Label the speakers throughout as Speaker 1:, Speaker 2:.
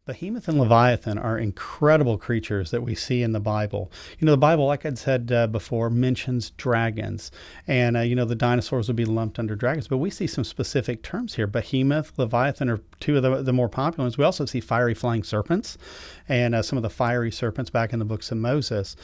Speaker 1: Behemoth and Leviathan are incredible creatures that we see in the Bible. The Bible, like I'd said before, mentions dragons. And, the dinosaurs would be lumped under dragons. But we see some specific terms here. Behemoth, Leviathan are two of the more popular ones. We also see fiery flying serpents and some of the fiery serpents back in the books of Moses.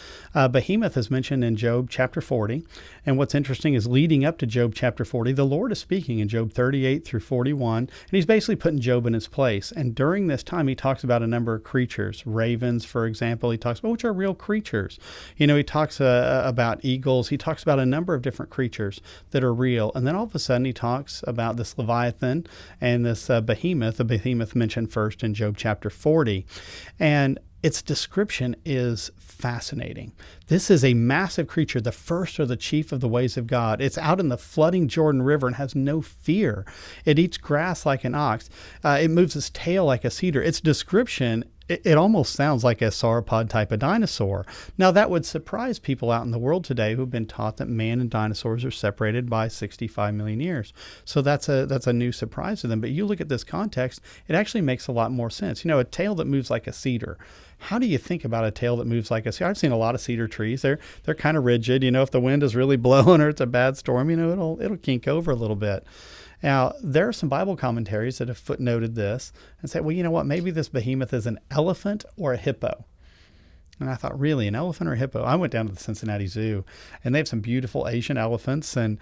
Speaker 1: Behemoth is mentioned in Job chapter 40. And what's interesting is leading up to Job chapter 40, the Lord is speaking in Job 38 through 41. And he's basically putting Job in his place. And during this time, he talks about a number of creatures. Ravens, for example, he talks about, which are real creatures. He talks about eagles. He talks about a number of different creatures that are real. And then all of a sudden, he talks about this Leviathan and this behemoth, the behemoth mentioned first in Job chapter 40. And its description is fascinating. This is a massive creature, the first or the chief of the ways of God. It's out in the flooding Jordan River and has no fear. It eats grass like an ox. It moves its tail like a cedar. Its description, it almost sounds like a sauropod type of dinosaur. Now, that would surprise people out in the world today who've been taught that man and dinosaurs are separated by 65 million years. So that's a new surprise to them. But you look at this context, it actually makes a lot more sense. A tail that moves like a cedar. How do you think about a tail that moves like a cedar? I've seen a lot of cedar trees. They're kind of rigid. If the wind is really blowing or it's a bad storm, it'll kink over a little bit. Now, there are some Bible commentaries that have footnoted this and said, well, you know what? Maybe this behemoth is an elephant or a hippo. And I thought, really, an elephant or a hippo? I went down to the Cincinnati Zoo, and they have some beautiful Asian elephants, and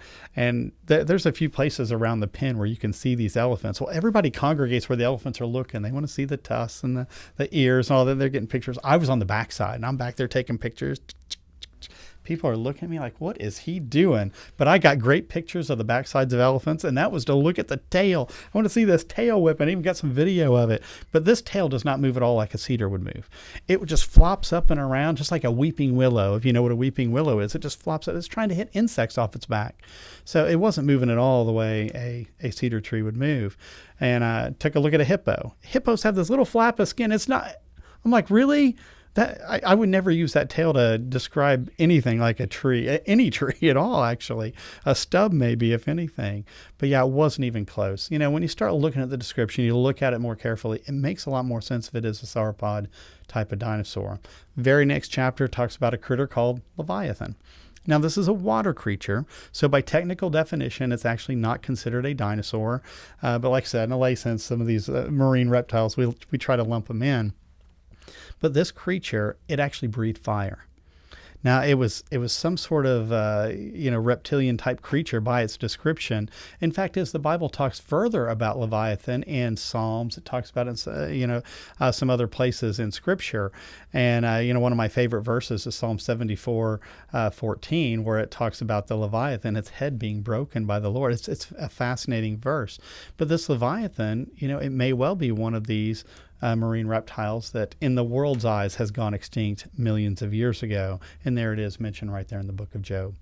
Speaker 1: there's a few places around the pen where you can see these elephants. Well, everybody congregates where the elephants are looking. They want to see the tusks and the ears and all that. They're getting pictures. I was on the backside, and I'm back there taking pictures. People are looking at me like, what is he doing? But I got great pictures of the backsides of elephants, and that was to look at the tail. I want to see this tail whip, and I even got some video of it. But this tail does not move at all like a cedar would move. It just flops up and around just like a weeping willow. If you know what a weeping willow is, it just flops up. It's trying to hit insects off its back. So it wasn't moving at all the way a cedar tree would move. And I took a look at a hippo. Hippos have this little flap of skin. It's not, I'm like, really? I would never use that tail to describe anything like a tree, any tree at all, actually. A stub maybe, if anything. But yeah, it wasn't even close. When you start looking at the description, you look at it more carefully, it makes a lot more sense if it is a sauropod type of dinosaur. Very next chapter talks about a critter called Leviathan. Now, this is a water creature, so by technical definition, it's actually not considered a dinosaur. But like I said, in a lay sense, some of these marine reptiles, we try to lump them in. But this creature, it actually breathed fire. Now, it was some sort of reptilian type creature by its description. In fact, as the Bible talks further about Leviathan in Psalms, it talks about it in some other places in Scripture. And one of my favorite verses is Psalm 74:14, where it talks about the Leviathan, its head being broken by the Lord. It's a fascinating verse. But this Leviathan, it may well be one of these marine reptiles that in the world's eyes has gone extinct millions of years ago. And there it is mentioned right there in the book of Job.